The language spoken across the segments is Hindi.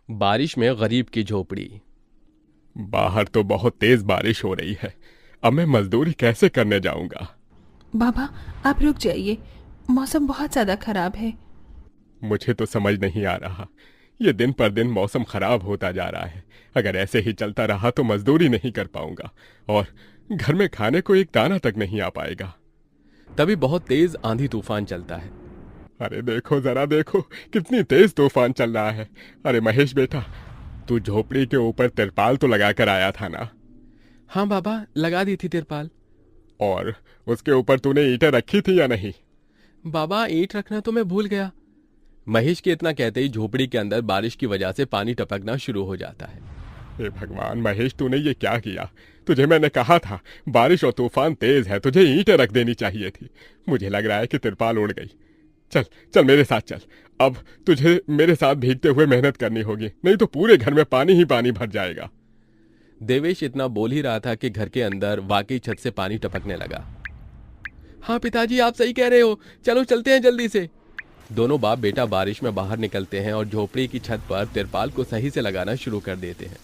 बारिश में गरीब की झोपड़ी। बाहर तो बहुत तेज बारिश हो रही है। अब मैं मजदूरी कैसे करने जाऊंगा? बाबा, आप रुक जाइए, मौसम बहुत ज़्यादा खराब है। मुझे तो समझ नहीं आ रहा। ये दिन पर दिन मौसम खराब होता जा रहा है। अगर ऐसे ही चलता रहा तो मजदूरी नहीं कर पाऊंगा और घर में खाने को एक दाना तक नहीं आ पाएगा। तभी बहुत तेज आंधी तूफान चलता है। अरे देखो, जरा देखो, कितनी तेज तूफान चल रहा है। अरे महेश बेटा, तू झोपड़ी के ऊपर तिरपाल तो लगा कर आया था ना? हाँ बाबा, लगा दी थी तिरपाल। और उसके ऊपर तूने ईंटें रखी थी या नहीं? बाबा, ईंट रखना तो मैं भूल गया। महेश के इतना कहते ही झोपड़ी के अंदर बारिश की वजह से पानी टपकना शुरू हो जाता है। हे भगवान महेश, तूने ये क्या किया? तुझे मैंने कहा था बारिश और तूफान तेज है, तुझे ईंटें रख देनी चाहिए थी। मुझे लग रहा है कि तिरपाल उड़ गई। चल चल मेरे साथ चल। अब तुझे मेरे साथ भीगते हुए मेहनत करनी होगी, नहीं तो पूरे घर में पानी ही पानी भर जाएगा। देवेश इतना बोल ही रहा था कि घर के अंदर वाकई छत से पानी टपकने लगा। हाँ पिताजी, आप सही कह रहे हो, चलो चलते हैं जल्दी से। दोनों बाप बेटा बारिश में बाहर निकलते हैं और झोपड़ी की छत पर तिरपाल को सही से लगाना शुरू कर देते हैं।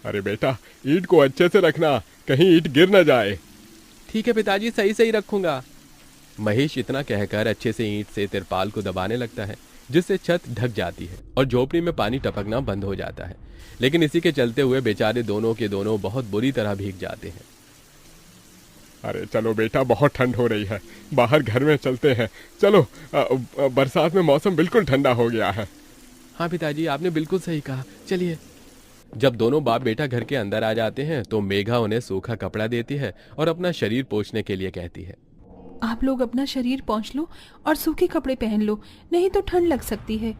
अरे बेटा, ईंट को अच्छे से रखना, कहीं ईंट गिर न जाए। ठीक है पिताजी, सही सही रखूंगा। महेश इतना कहकर अच्छे से ईंट से तिरपाल को दबाने लगता है, जिससे छत ढक जाती है और झोपड़ी में पानी टपकना बंद हो जाता है। लेकिन इसी के चलते हुए बेचारे दोनों के दोनों बहुत बुरी तरह भीग जाते हैं। अरे चलो बेटा, बहुत ठंड हो रही है, बाहर घर में चलते हैं। चलो, बरसात में मौसम बिल्कुल ठंडा हो गया है। हाँ पिताजी, आपने बिल्कुल सही कहा, चलिए। जब दोनों बाप बेटा घर के अंदर आ जाते हैं तो मेघा उन्हें सूखा कपड़ा देती है और अपना शरीर पोंछने के लिए कहती है। आप लोग अपना शरीर पोंछ लो और सूखे कपड़े पहन लो, नहीं तो ठंड लग सकती है।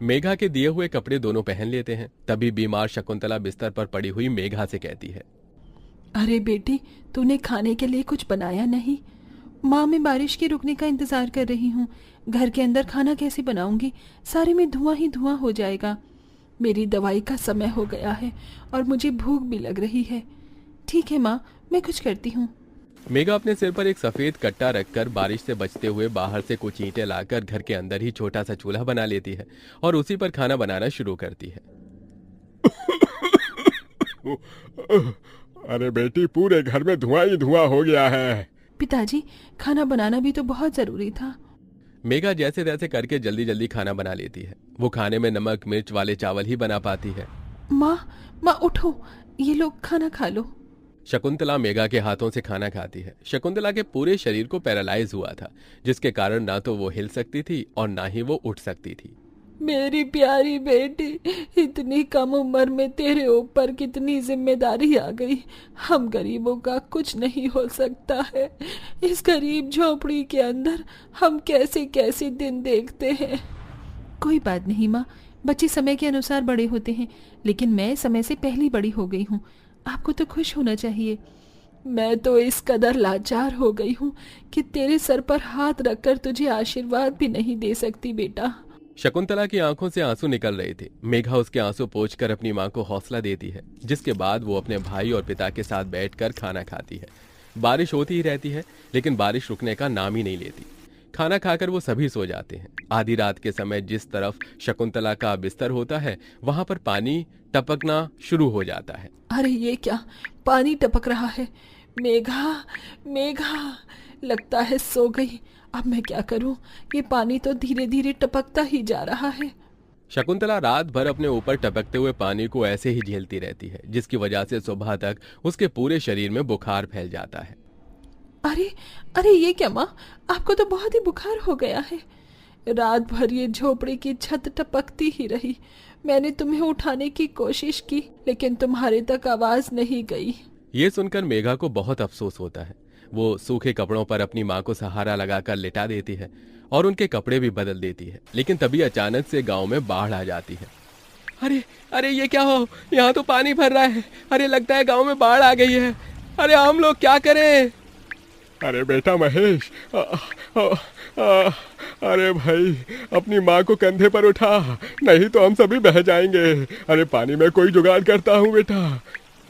मेघा के दिए हुए कपड़े दोनों पहन लेते हैं। तभी बीमार शकुंतला बिस्तर पर पड़ी हुई मेघा से कहती है। अरे बेटी, तूने खाने के लिए कुछ बनाया नहीं? माँ, मैं बारिश के रुकने का इंतजार कर रही हूँ। घर के अंदर खाना कैसे बनाऊंगी? सारे में धुआं ही धुआं हो जाएगा। मेरी दवाई का समय हो गया है और मुझे भूख भी लग रही है। ठीक है माँ, मैं कुछ करती हूँ। मेघा अपने सिर पर एक सफेद कट्टा रखकर बारिश से बचते हुए बाहर से कुछ ईंटें लाकर घर के अंदर ही छोटा सा चूल्हा बना लेती है और उसी पर खाना बनाना शुरू करती है। अरे बेटी, पूरे घर में धुआं ही धुआं हो गया है। पिताजी, खाना बनाना भी तो बहुत जरूरी था। मेघा जैसे तैसे करके जल्दी जल्दी खाना बना लेती है। वो खाने में नमक मिर्च वाले चावल ही बना पाती है। माँ, माँ उठो, ये लोग खाना खा लो। शकुंतला मेघा के हाथों से खाना खाती है। शकुंतला के पूरे शरीर को पैरालाइज हुआ था, जिसके कारण ना तो वो हिल सकती थी और ना ही वो उठ सकती थी। मेरी प्यारी बेटी, इतनी कम उम्र में तेरे ऊपर कितनी जिम्मेदारी आ गई। हम गरीबों का कुछ नहीं हो सकता है। इस गरीब झोपड़ी के अंदर हम कैसे कैसे दिन देखते हैं। कोई बात नहीं माँ, बच्चे समय के अनुसार बड़े होते हैं, लेकिन मैं समय से पहले बड़ी हो गई हूँ। आपको तो खुश होना चाहिए। मैं तो इस कदर लाचार हो गई हूँ कि तेरे सर पर हाथ रखकर तुझे आशीर्वाद भी नहीं दे सकती बेटा। शकुंतला की आंखों से आंसू निकल रहे थे। मेघा उसके आंसू पोंछकर अपनी मां को हौसला देती है, जिसके बाद वो अपने भाई और पिता के साथ बैठकर खाना खाती है। बारिश होती ही रहती है, लेकिन बारिश रुकने का नाम ही नहीं लेती। खाना खाकर वो सभी सो जाते हैं। आधी रात के समय जिस तरफ शकुंतला का बिस्तर होता है, वहां पर पानी टपकना शुरू हो जाता है। अरे ये क्या, पानी टपक रहा है। मेघा, मेघा, लगता है सो गई। अब मैं क्या करूं? ये पानी तो धीरे धीरे टपकता ही जा रहा है। शकुंतला रात भर अपने ऊपर टपकते हुए पानी को ऐसे ही झेलती रहती है, जिसकी वजह से सुबह तक उसके पूरे शरीर में बुखार फैल जाता है। अरे अरे, ये क्या माँ, आपको तो बहुत ही बुखार हो गया है। रात भर ये झोपड़ी की छत टपकती ही रही। मैंने तुम्हें उठाने की कोशिश की, लेकिन तुम्हारे तक आवाज नहीं गई। ये सुनकर मेघा को बहुत अफसोस होता है। वो सूखे कपड़ों पर अपनी मां को सहारा लगाकर लिटा देती है और उनके कपड़े भी बदल देती है। लेकिन तभी अचानक से गांव में बाढ़ आ जाती है। अरे अरे, ये क्या हो, यहाँ तो पानी भर रहा है। अरे लगता है गांव में बाढ़ आ गई है। अरे हम लोग क्या करें? अरे बेटा महेश, अरे भाई, अपनी माँ को कंधे पर उठा, नहीं तो हम सभी बह जाएंगे। अरे पानी में कोई जुगाड़ करता हूँ बेटा।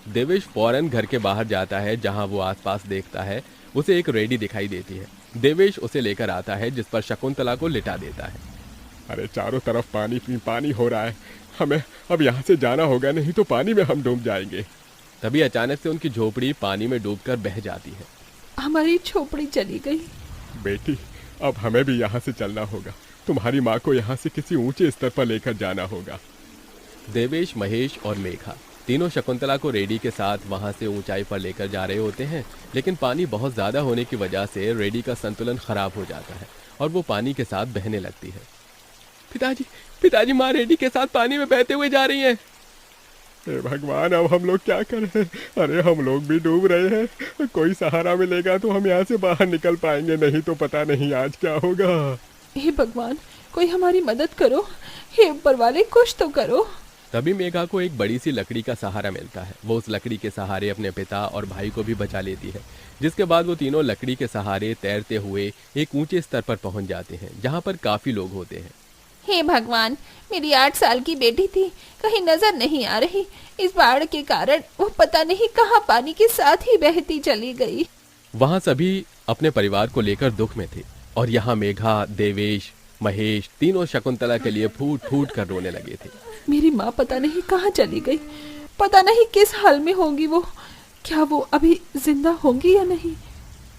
देवेश फौरन घर के बाहर जाता है। जहां वो आसपास देखता है, उसे एक रेडी दिखाई देती है। देवेश उसे लेकर आता है, जिस पर शकुंतला को लिटा देता है। अरे चारों तरफ पानी ही पानी हो रहा है, हमें अब यहाँ से जाना होगा, नहीं तो पानी में हम डूब जाएंगे। तभी अचानक से उनकी झोपड़ी पानी में डूबकर बह जाती है। हमारी झोपड़ी चली गई। बेटी, अब हमें भी यहाँ से चलना होगा। तुम्हारी माँ को यहाँ से किसी ऊंचे स्तर पर लेकर जाना होगा। देवेश, महेश और मेघा तीनों शकुंतला को रेडी के साथ वहां से ऊंचाई पर लेकर जा रहे होते हैं, लेकिन पानी बहुत ज्यादा होने की वजह से रेडी का संतुलन खराब हो जाता है और वो पानी के साथ बहने लगती है। पिताजी, पिताजी, माँ रेडी के साथ पानी में बहते हुए जा रही हैं। हे भगवान, अब हम लोग क्या करें? अरे हम लोग भी डूब रहे हैं। कोई सहारा मिलेगा तो हम यहाँ से बाहर निकल पाएंगे, नहीं तो पता नहीं आज क्या होगा। हे भगवान, कोई हमारी मदद करो। हे ऊपर वाले, कुछ तो करो। तभी मेघा को एक बड़ी सी लकड़ी का सहारा मिलता है। वो उस लकड़ी के सहारे अपने पिता और भाई को भी बचा लेती है, जिसके बाद वो तीनों लकड़ी के सहारे तैरते हुए एक ऊंचे स्तर पर पहुंच जाते हैं, जहां पर काफी लोग होते हैं। हे भगवान, मेरी 8 साल की बेटी थी, कहीं नजर नहीं आ रही। इस बाढ़ के कारण वो पता नहीं कहां पानी के साथ ही बहती चली गई। वहां सभी अपने परिवार को लेकर दुख में थे और यहाँ मेघा, देवेश, महेश तीनों शकुंतला के लिए फूट फूट कर रोने लगे थे। मेरी माँ पता नहीं कहाँ चली गई, पता नहीं किस हाल में होंगी वो। क्या वो अभी जिंदा होंगी या नहीं?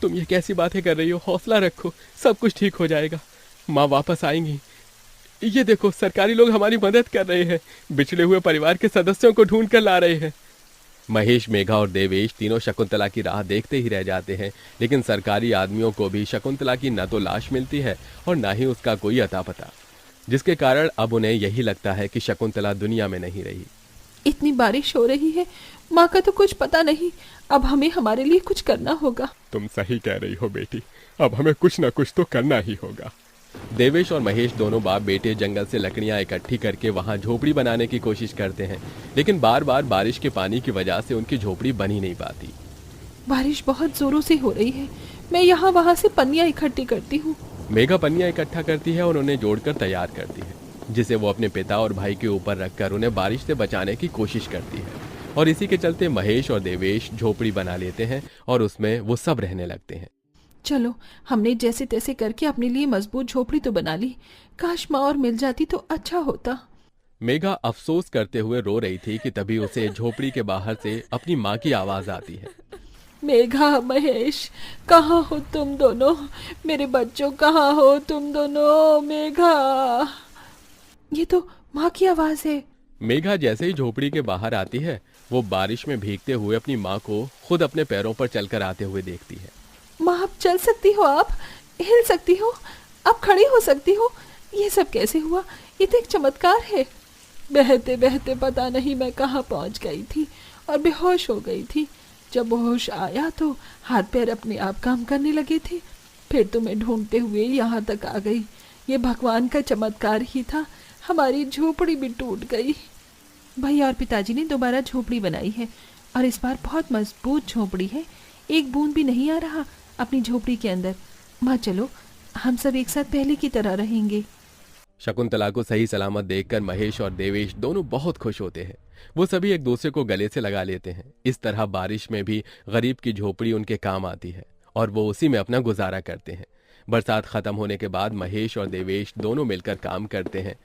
तुम ये कैसी बातें कर रही हो? हौसला रखो, सब कुछ ठीक हो जाएगा। माँ वापस आएंगी। ये देखो, सरकारी लोग हमारी मदद कर रहे हैं, बिछड़े हुए परिवार के सदस्यों को ढूंढ कर ला रहे हैं। महेश, मेघा और देवेश तीनों शकुंतला की राह देखते ही रह जाते हैं, लेकिन सरकारी आदमियों को भी शकुंतला की न तो लाश मिलती है और न ही उसका कोई अता पता, जिसके कारण अब उन्हें यही लगता है कि शकुंतला दुनिया में नहीं रही। इतनी बारिश हो रही है, माँ का तो कुछ पता नहीं। अब हमें हमारे लिए कुछ करना होगा। तुम सही कह रही हो बेटी, अब हमें कुछ न कुछ तो करना ही होगा। देवेश और महेश दोनों बाप बेटे जंगल से लकड़ियां इकट्ठी करके वहां झोपड़ी बनाने की कोशिश करते हैं, लेकिन बार बार बारिश के पानी की वजह से उनकी झोपड़ी बन ही नहीं पाती। बारिश बहुत जोरों से हो रही है, मैं यहाँ वहाँ से पन्नियाँ इकट्ठी करती हूँ। मेघा पन्नियां इकट्ठा करती है और उन्हें जोड़कर तैयार करती है, जिसे वो अपने पिता और भाई के ऊपर रखकर उन्हें बारिश से बचाने की कोशिश करती है। और इसी के चलते महेश और देवेश झोपड़ी बना लेते हैं और उसमें वो सब रहने लगते हैं। चलो, हमने जैसे तैसे करके अपने लिए मजबूत झोपड़ी तो बना ली। काश माँ और मिल जाती तो अच्छा होता। मेघा अफसोस करते हुए रो रही थी कि तभी उसे झोपड़ी के बाहर से अपनी माँ की आवाज आती है। मेघा, महेश, कहाँ हो तुम दोनों? मेरे बच्चों, कहाँ हो तुम दोनों? मेघा, ये तो माँ की आवाज है। मेघा जैसे ही झोपड़ी के बाहर आती है, वो बारिश में भीगते हुए अपनी माँ को खुद अपने पैरों पर चलकर आते हुए देखती है। माँ, अब चल सकती हो, आप हिल सकती हो, अब खड़ी हो सकती हो। ये सब कैसे हुआ? ये तो एक चमत्कार है। बहते बहते पता नहीं मैं कहाँ पहुँच गई थी और बेहोश हो गई थी। जब होश आया तो हाथ पैर अपने आप काम करने लगे थे। फिर तुम्हें ढूंढते हुए यहाँ तक आ गई। ये भगवान का चमत्कार ही था। हमारी झोपड़ी भी टूट गई। भैया और पिताजी ने दोबारा झोपड़ी बनाई है और इस बार बहुत मजबूत झोपड़ी है। एक बूंद भी नहीं आ रहा अपनी झोपड़ी के अंदर। माँ, चलो हम सब एक साथ पहले की तरह रहेंगे। शकुंतला को सही सलामत देखकर महेश और देवेश दोनों बहुत खुश होते हैं। वो सभी एक दूसरे को गले से लगा लेते हैं। इस तरह बारिश में भी गरीब की झोपड़ी उनके काम आती है और वो उसी में अपना गुजारा करते हैं। बरसात खत्म होने के बाद महेश और देवेश दोनों मिलकर काम करते हैं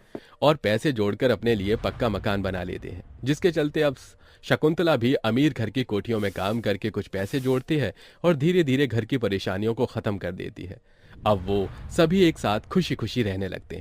और पैसे जोड़कर अपने लिए पक्का मकान बना लेते हैं, जिसके चलते अब शकुंतला भी अमीर घर की कोठियों में काम करके कुछ पैसे जोड़ती है और धीरे धीरे घर की परेशानियों को खत्म कर देती है। अब वो सभी एक साथ खुशी खुशी रहने लगते हैं।